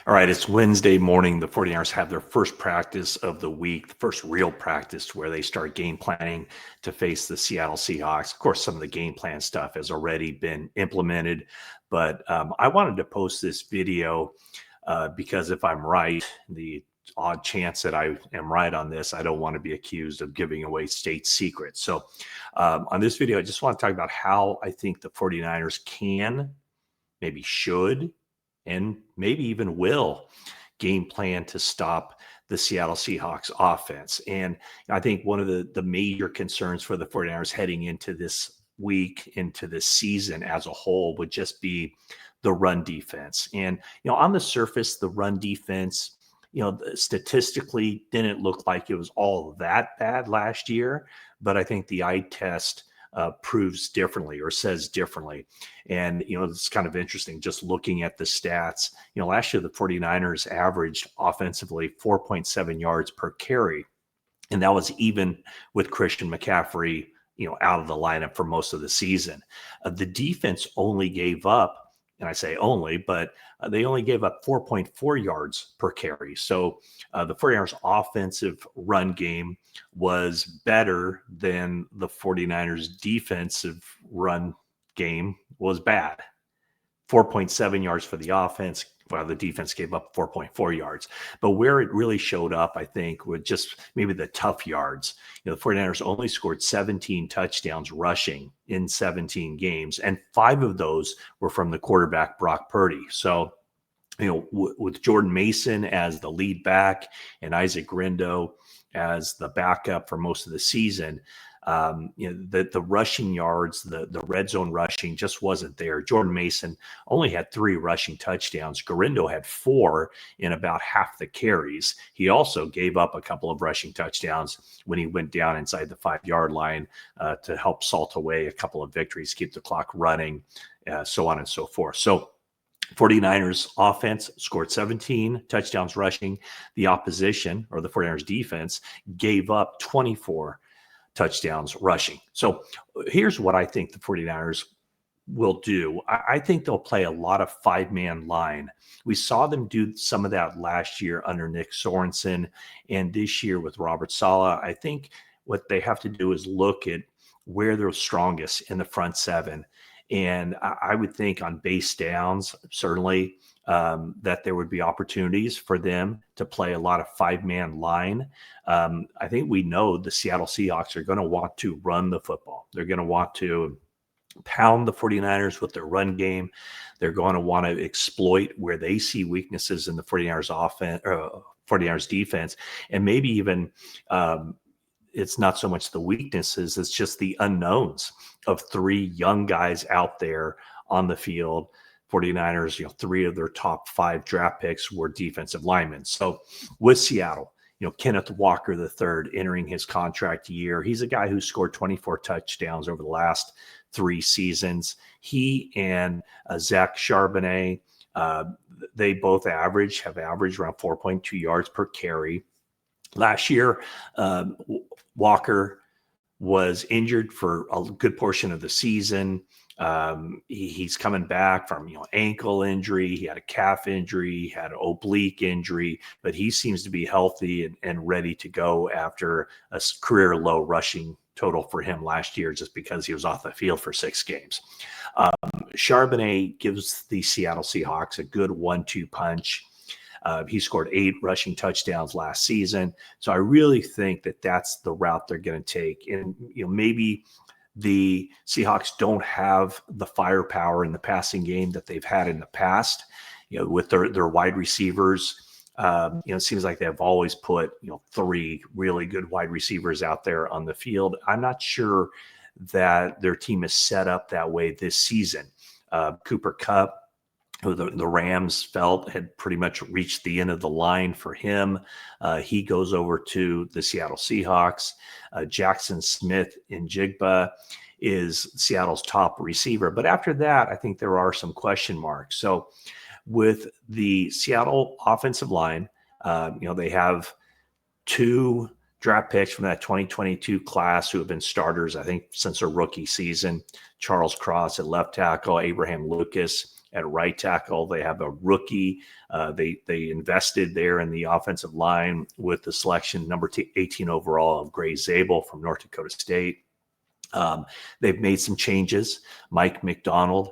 All right, it's Wednesday morning. The 49ers have their first practice of the week, the first real practice where they start game planning to face the Seattle Seahawks. Of course, some of the game plan stuff has already been implemented, but I wanted to post this video because if I'm right, the odd chance that I am right on this, I don't want to be accused of giving away state secrets. So on this video, I just want to talk about how I think the 49ers can, maybe should, and maybe even will game plan to stop the Seattle Seahawks offense. And I think one of the major concerns for the 49ers heading into this week, into this season as a whole, would just be the run defense. And, on the surface, the run defense, statistically didn't look like it was all that bad last year. But I think the eye test proves differently or says differently. And, it's kind of interesting just looking at the stats. Last year, the 49ers averaged offensively 4.7 yards per carry. And that was even with Christian McCaffrey, out of the lineup for most of the season. The defense only gave up, and I say only, but they only gave up 4.4 yards per carry. So the 49ers offensive run game was better than the 49ers defensive run game was bad. 4.7 yards for the offense, while the defense gave up 4.4 yards. But where it really showed up, I think, with just maybe the tough yards. The 49ers only scored 17 touchdowns rushing in 17 games, and 5 of those were from the quarterback, Brock Purdy. So, with Jordan Mason as the lead back and Isaac Grindo as the backup for most of the season, the rushing yards, the red zone rushing just wasn't there. Jordan Mason only had 3 rushing touchdowns. Garindo had 4 in about half the carries. He also gave up a couple of rushing touchdowns when he went down inside the 5-yard line to help salt away a couple of victories, keep the clock running, so on and so forth. So 49ers offense scored 17 touchdowns rushing. The opposition, or the 49ers defense, gave up 24 touchdowns rushing. So here's what I think the 49ers will do. I think they'll play a lot of 5-man line. We saw them do some of that last year under Nick Sorensen, and this year with Robert Saleh. I think what they have to do is look at where they're strongest in the front 7. And I would think on base downs, certainly, that there would be opportunities for them to play a lot of 5-man line. I think we know the Seattle Seahawks are going to want to run the football. They're going to want to pound the 49ers with their run game. They're going to want to exploit where they see weaknesses in the 49ers offense, 49ers defense, and maybe even it's not so much the weaknesses, it's just the unknowns of 3 young guys out there on the field. 49ers, 3 of their top 5 draft picks were defensive linemen. So with Seattle, Kenneth Walker III entering his contract year. He's a guy who scored 24 touchdowns over the last 3 seasons. He and Zach Charbonnet, they both have averaged around 4.2 yards per carry. Last year, Walker was injured for a good portion of the season. He's coming back from ankle injury. He had a calf injury. He had an oblique injury, but he seems to be healthy and ready to go after a career low rushing total for him last year, just because he was off the field for 6 games. Charbonnet gives the Seattle Seahawks a good 1-2 punch. He scored 8 rushing touchdowns last season. So I really think that that's the route they're going to take. And, maybe the Seahawks don't have the firepower in the passing game that they've had in the past, with their wide receivers. It seems like they've always put, 3 really good wide receivers out there on the field. I'm not sure that their team is set up that way this season. Cooper Kupp, who the Rams felt had pretty much reached the end of the line for him. He goes over to the Seattle Seahawks. Jackson Smith-Njigba is Seattle's top receiver. But after that, I think there are some question marks. So with the Seattle offensive line, they have 2 draft picks from that 2022 class who have been starters, I think, since their rookie season. Charles Cross at left tackle, Abraham Lucas at right tackle. They have a rookie. They invested there in the offensive line with the selection number 18 overall of Gray Zabel from North Dakota State. They've made some changes. Mike McDonald,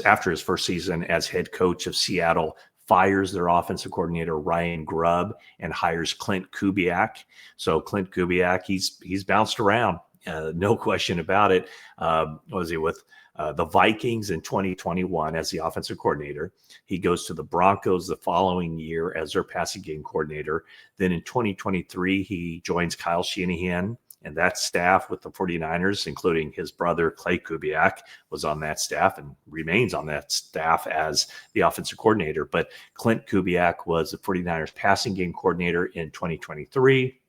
after his first season as head coach of Seattle, fires their offensive coordinator Ryan Grubb and hires Clint Kubiak. So Clint Kubiak, he's bounced around, no question about it. Was he with the Vikings in 2021 as the offensive coordinator? He goes to the Broncos the following year as their passing game coordinator. Then in 2023, he joins Kyle Shanahan and that staff with the 49ers, including his brother Clay Kubiak, was on that staff and remains on that staff as the offensive coordinator. But Clint Kubiak was the 49ers passing game coordinator in 2023,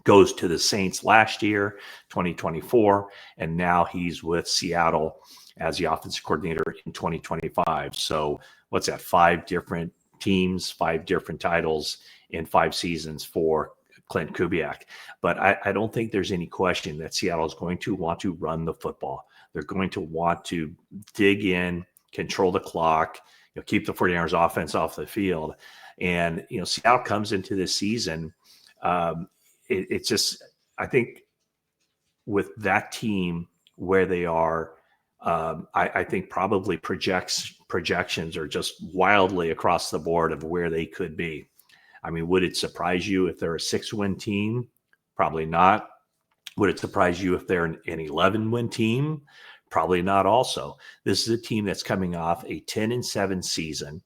goes to the Saints last year, 2024, and now he's with Seattle as the offensive coordinator in 2025. So what's that? 5 different teams, 5 different titles in 5 seasons for Clint Kubiak. But I don't think there's any question that Seattle is going to want to run the football. They're going to want to dig in, control the clock, keep the 49ers offense off the field. And, Seattle comes into this season. It's just, I think with that team where they are, I think probably projections are just wildly across the board of where they could be. I mean, would it surprise you if they're a 6-win team? Probably not. Would it surprise you if they're an 11-win team? Probably not also. This is a team that's coming off a 10-7 season,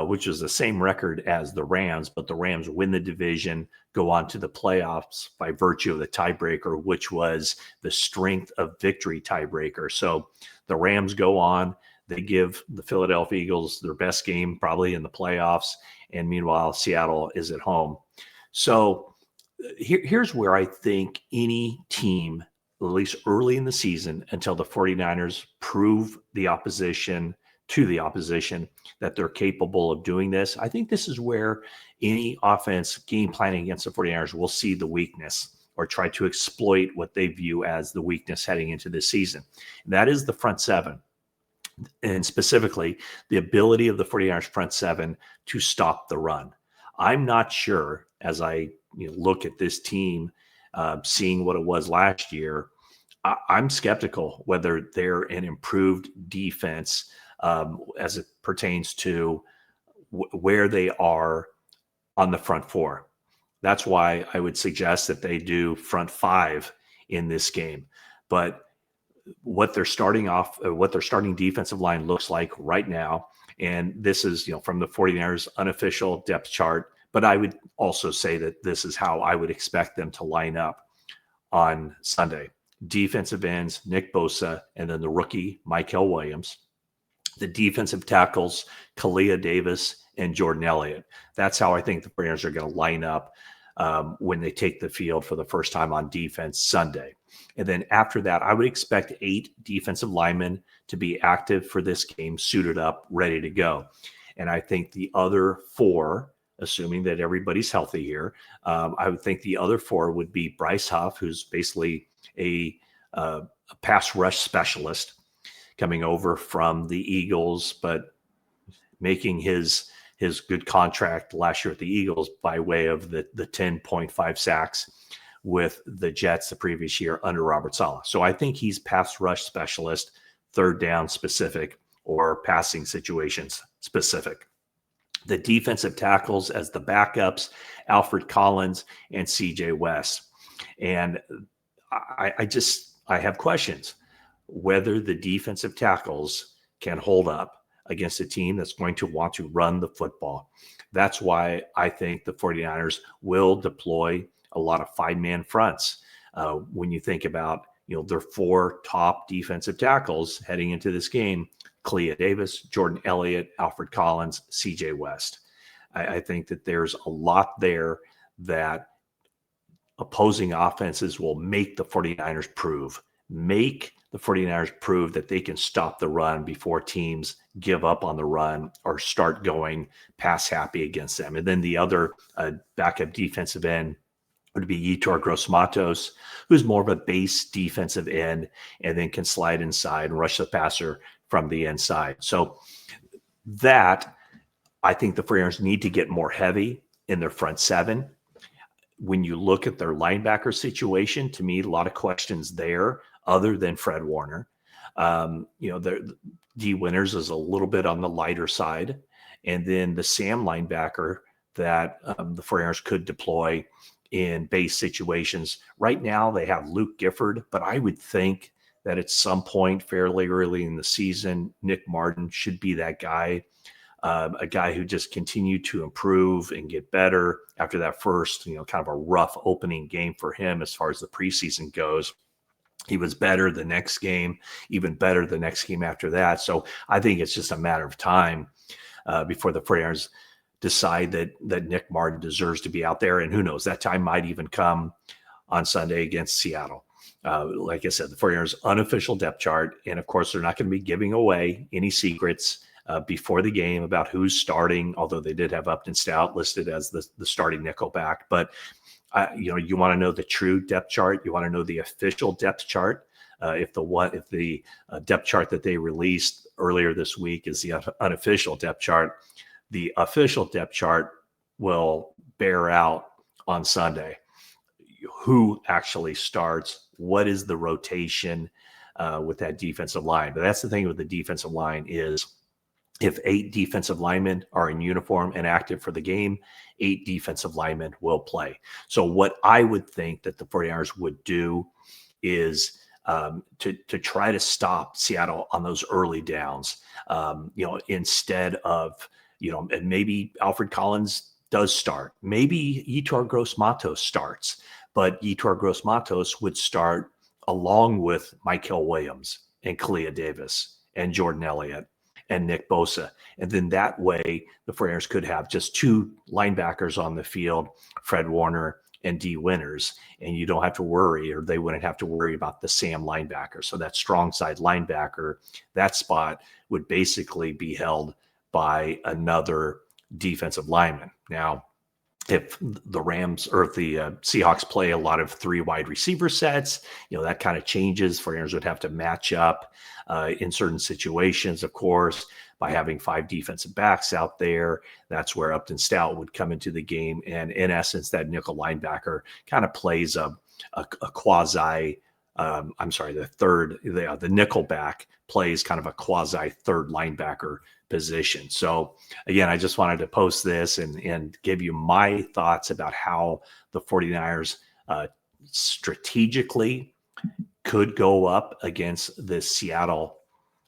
which was the same record as the Rams, but the Rams win the division, go on to the playoffs by virtue of the tiebreaker, which was the strength of victory tiebreaker. So the Rams go on. They give the Philadelphia Eagles their best game probably in the playoffs. And meanwhile, Seattle is at home. So here's where I think any team, at least early in the season, until the 49ers prove to the opposition that they're capable of doing this, I think this is where any offense game planning against the 49ers will see the weakness or try to exploit what they view as the weakness heading into this season. And that is the front seven. And specifically, the ability of the 49ers front seven to stop the run. I'm not sure, as I look at this team, seeing what it was last year, I'm skeptical whether they're an improved defense as it pertains to where they are on the front 4. That's why I would suggest that they do front 5 in this game. But what their starting defensive line looks like right now, and this is from the 49ers unofficial depth chart, but I would also say that this is how I would expect them to line up on Sunday. Defensive ends, Nick Bosa, and then the rookie, Mykel Williams. The defensive tackles, Kalia Davis and Jordan Elliott. That's how I think the 49ers are going to line up when they take the field for the first time on defense Sunday. And then after that, I would expect 8 defensive linemen to be active for this game, suited up, ready to go. And I think the other 4, assuming that everybody's healthy here, I would think the other 4 would be Bryce Huff, who's basically a pass rush specialist coming over from the Eagles, but making his good contract last year at the Eagles by way of the 10.5 sacks with the Jets the previous year under Robert Saleh. So I think he's pass rush specialist, third down specific, or passing situations specific. The defensive tackles as the backups, Alfred Collins and CJ West. And I have questions whether the defensive tackles can hold up against a team that's going to want to run the football. That's why I think the 49ers will deploy a lot of 5-man fronts. When you think about, their 4 top defensive tackles heading into this game, Kalia Davis, Jordan Elliott, Alfred Collins, CJ West. I think that there's a lot there that opposing offenses will make the 49ers prove. Make the 49ers prove that they can stop the run before teams give up on the run or start going pass happy against them. And then the other backup defensive end would be Yetur Gross-Matos, who's more of a base defensive end and then can slide inside and rush the passer from the inside. So that, I think the 49ers need to get more heavy in their front seven. When you look at their linebacker situation, to me, a lot of questions there other than Fred Warner. D. Winters is a little bit on the lighter side. And then the Sam linebacker that the 49ers could deploy in base situations. Right now, they have Luke Gifford, but I would think that at some point fairly early in the season, Nick Martin should be that guy. A guy who just continued to improve and get better after that first, kind of a rough opening game for him as far as the preseason goes. He was better the next game, even better the next game after that. So I think it's just a matter of time before the 49ers decide that Nick Martin deserves to be out there. And who knows, that time might even come on Sunday against Seattle. Like I said, the 49ers unofficial depth chart. And of course, they're not going to be giving away any secrets before the game about who's starting, although they did have Upton Stout listed as the starting nickelback. But, you want to know the true depth chart. You want to know the official depth chart. If the depth chart that they released earlier this week is the unofficial depth chart, the official depth chart will bear out on Sunday who actually starts, what is the rotation with that defensive line. But that's the thing with the defensive line is if 8 defensive linemen are in uniform and active for the game, 8 defensive linemen will play. So what I would think that the 49ers would do is to try to stop Seattle on those early downs, instead of, and maybe Alfred Collins does start. Maybe Yetur Gross-Matos starts, but Yetur Gross-Matos would start along with Mykel Williams and Kalia Davis and Jordan Elliott and Nick Bosa. And then that way, the 49ers could have just 2 linebackers on the field, Fred Warner and D. Winters, and you don't have to worry, or they wouldn't have to worry about the Sam linebacker. So that strong side linebacker, that spot would basically be held by another defensive lineman. Now, if the Rams or if the Seahawks play a lot of 3 wide receiver sets, that kind of changes. 49ers would have to match up in certain situations, of course, by having 5 defensive backs out there. That's where Upton Stout would come into the game. And in essence, that nickel linebacker kind of plays a quasi, the nickel back plays kind of a quasi third linebacker position. So again, I just wanted to post this and give you my thoughts about how the 49ers strategically could go up against the Seattle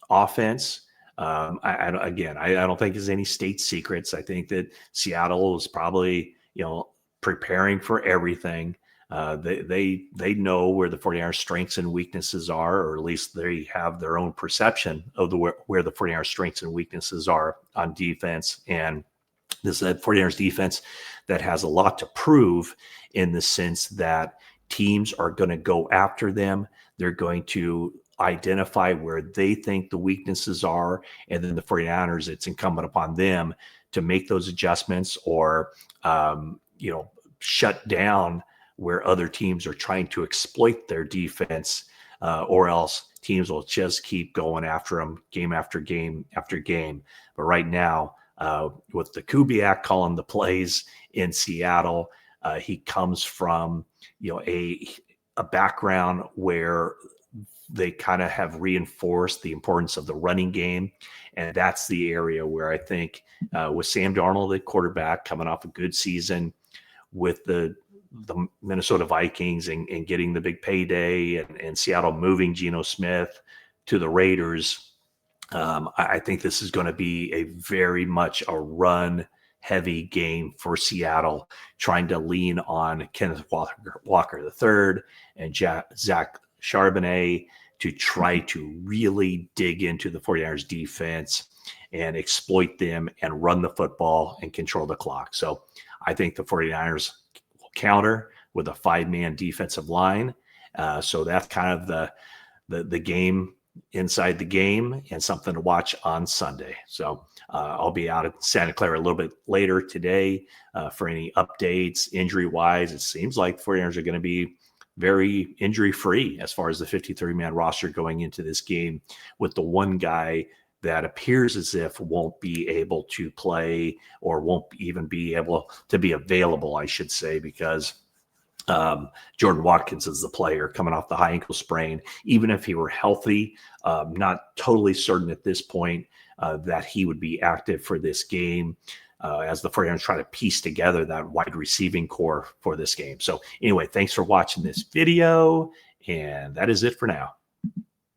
offense. I don't think there's any state secrets. I think that Seattle is probably, preparing for everything. They know where the 49ers strengths and weaknesses are, or at least they have their own perception of where the 49ers strengths and weaknesses are on defense. And this is a 49ers defense that has a lot to prove in the sense that teams are going to go after them. They're going to identify where they think the weaknesses are. And then the 49ers, it's incumbent upon them to make those adjustments or, shut down where other teams are trying to exploit their defense, or else teams will just keep going after them game after game after game. But right now, with the Kubiak calling the plays in Seattle, he comes from, a background where they kind of have reinforced the importance of the running game. And that's the area where I think with Sam Darnold at quarterback coming off a good season with the Minnesota Vikings and getting the big payday and Seattle moving Geno Smith to the Raiders, I think this is going to be a very much a run heavy game for Seattle, trying to lean on Kenneth Walker III and Zach Charbonnet to try to really dig into the 49ers defense and exploit them and run the football and control the clock. So I think the 49ers will counter with a 5-man defensive line. So that's kind of the game inside the game and something to watch on Sunday. So I'll be out at Santa Clara a little bit later today for any updates injury-wise. It seems like the 49ers are going to be very injury free as far as the 53-man roster going into this game, with the one guy that appears as if won't be able to play, or won't even be able to be available, I should say, because Jordan Watkins is the player coming off the high ankle sprain. Even if he were healthy, not totally certain at this point that he would be active for this game, as the 49ers try to piece together that wide receiving core for this game. So anyway, thanks for watching this video, and that is it for now.